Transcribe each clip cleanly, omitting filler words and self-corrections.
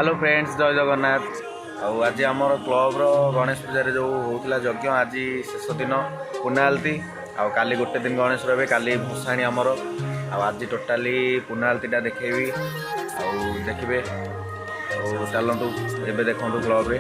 Hello friends जय जगन्नाथ। आज आमर क्लब्र गणेश पूजा जो होता यज्ञ आज शेष दिन पुनालती काली गोटे दिन गणेश रे काली भसाणी आमर आज टोटाली पुनालतीटा देखेबी देखिए चलतु एवं देखु क्लब रे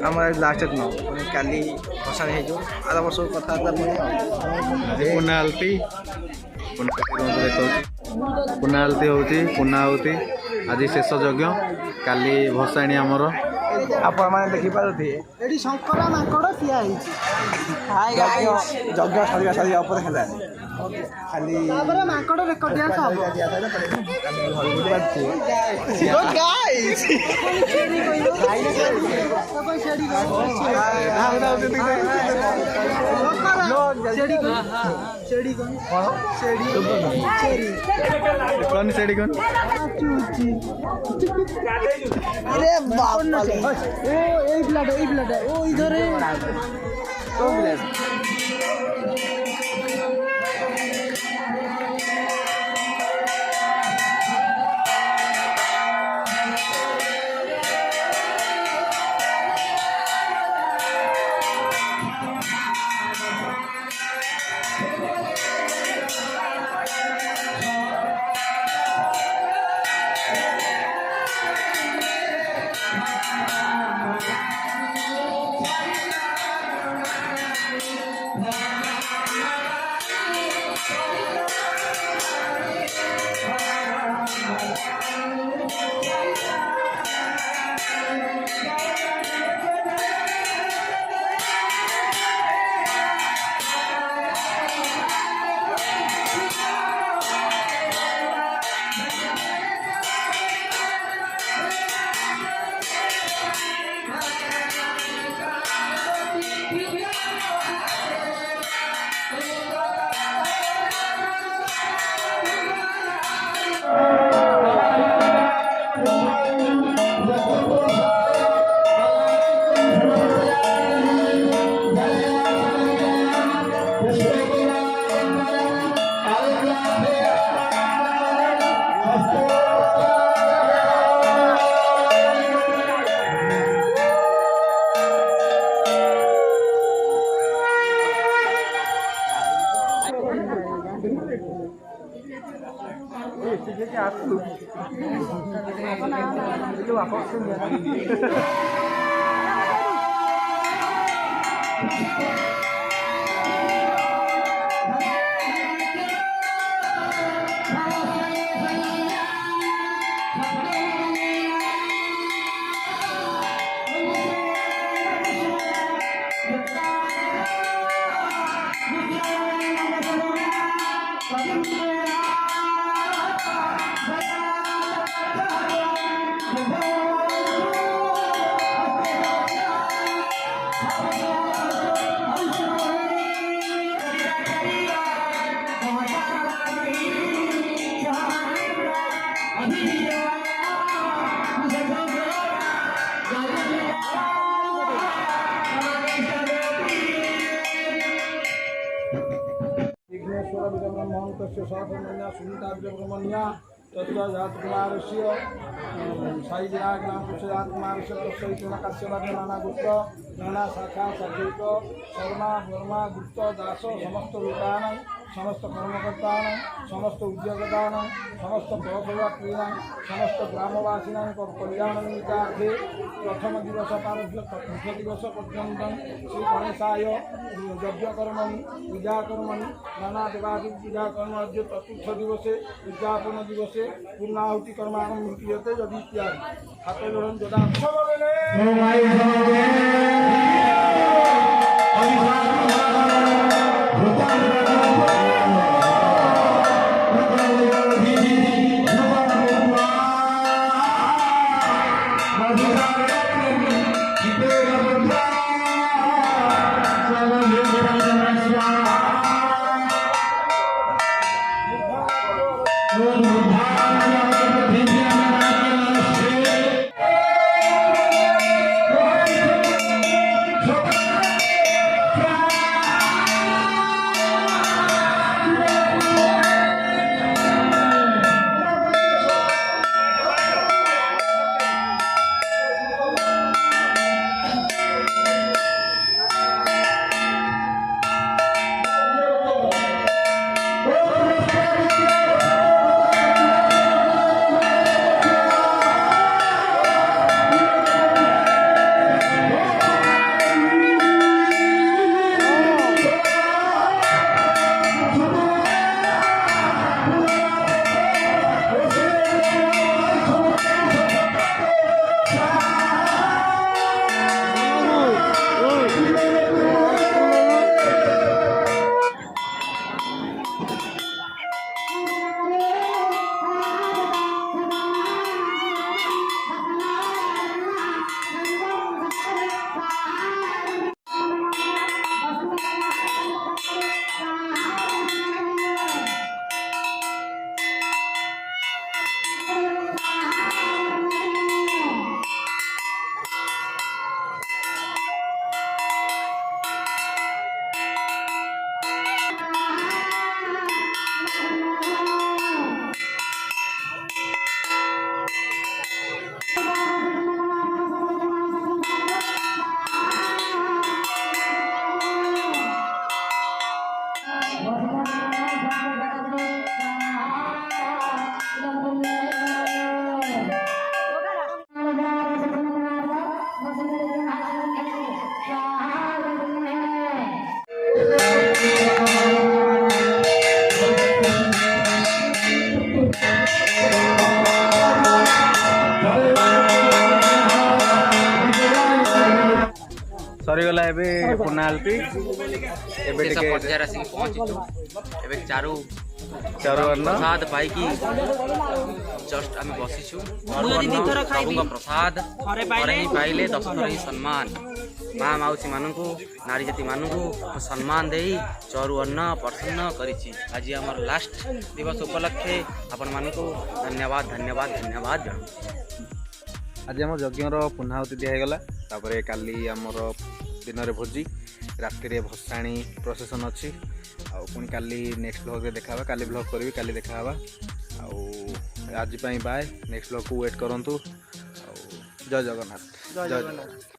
आम लास्ट दिन काली भसाणी हो आर वर्ष कथबार्ता पुनालती पुनालती होती पुनाहुति आज शेष यज्ञ काली भसाणी आमर आपण मैंने देखिपारे ये शंकर माकड़ ठिया यज्ञ सरिया सरिया खाली माकड़ रेकर्ड कौन सेड़ी कौन अरे बाप रे ओ एक ब्लड ओ इधर है विघ्नेश्वर विरमोहन्तस्य सहस्रमन्या सुनीताब्जब्रह्मण्या तत्र जातकुमारस्य साईविनायकनाम पुरुषजातकुमारस्य तस्यैतेन काश्यपाद नानागुप्त नाना शाखा सचेत शर्मा वर्मा गुप्त दास समस्त रूपाणां समस्त कर्मकर्ताणां समस्त उद्योगतानां समस्त प्रभयात्रीणां समस्त ग्रामवासिनां कल्याणनिमित्तार्थे प्रथम दिवस आरभ्य चतुर्थ दिवस पर्यन्तं श्री गणेशाय यज्ञकर्मणि पूजाकर्मणि नाना देवादि पूजाकर्म अद्य चतुर्थ दिवसे उद्यापन दिवसे पूर्णाहुति कर्माणं क्रियते यदि इत्यादि हाथे जोड़न यदा सरीगला एबे पुनाल्टी एबे टिके पर्यायर आसिक पहुँचीचु एबे चारू चारुअन्न प्रसाद पाइकी जस्ट आम बसीचु प्रभुଙ୍କ प्रसाद ଥରେ ହିଁ ପାଇଲେ ଦଶଥର ହିଁ ସମ୍ମାନ ମା ମାଉସୀ ମାନଙ୍କୁ ନାରୀ ଜାତି ମାନଙ୍କୁ ସମ୍ମାନ ଦେଇ ଚରୁ ଅନ୍ନ ପ୍ରସନ୍ନ କରିଛି। ଆଜି ଆମର ଲାଷ୍ଟ ଦିବସ ଉପଲକ୍ଷେ ଆପଣମାନଙ୍କୁ ଧନ୍ୟବାଦ ଧନ୍ୟବାଦ ଧନ୍ୟବାଦ ଜଣାଉଛି। आज आम यज्ञर पुनाहुति दिगला काली आमर दिन में भोजी राति भसाणी प्रोसेसन अच्छी पुणी काली नेक्स्ट ब्लॉग रे देखा काली ब्लॉग करी काली देखा आज बाय नेक्स्ट ब्लॉग को वेट करूँ। जय जगन्नाथ।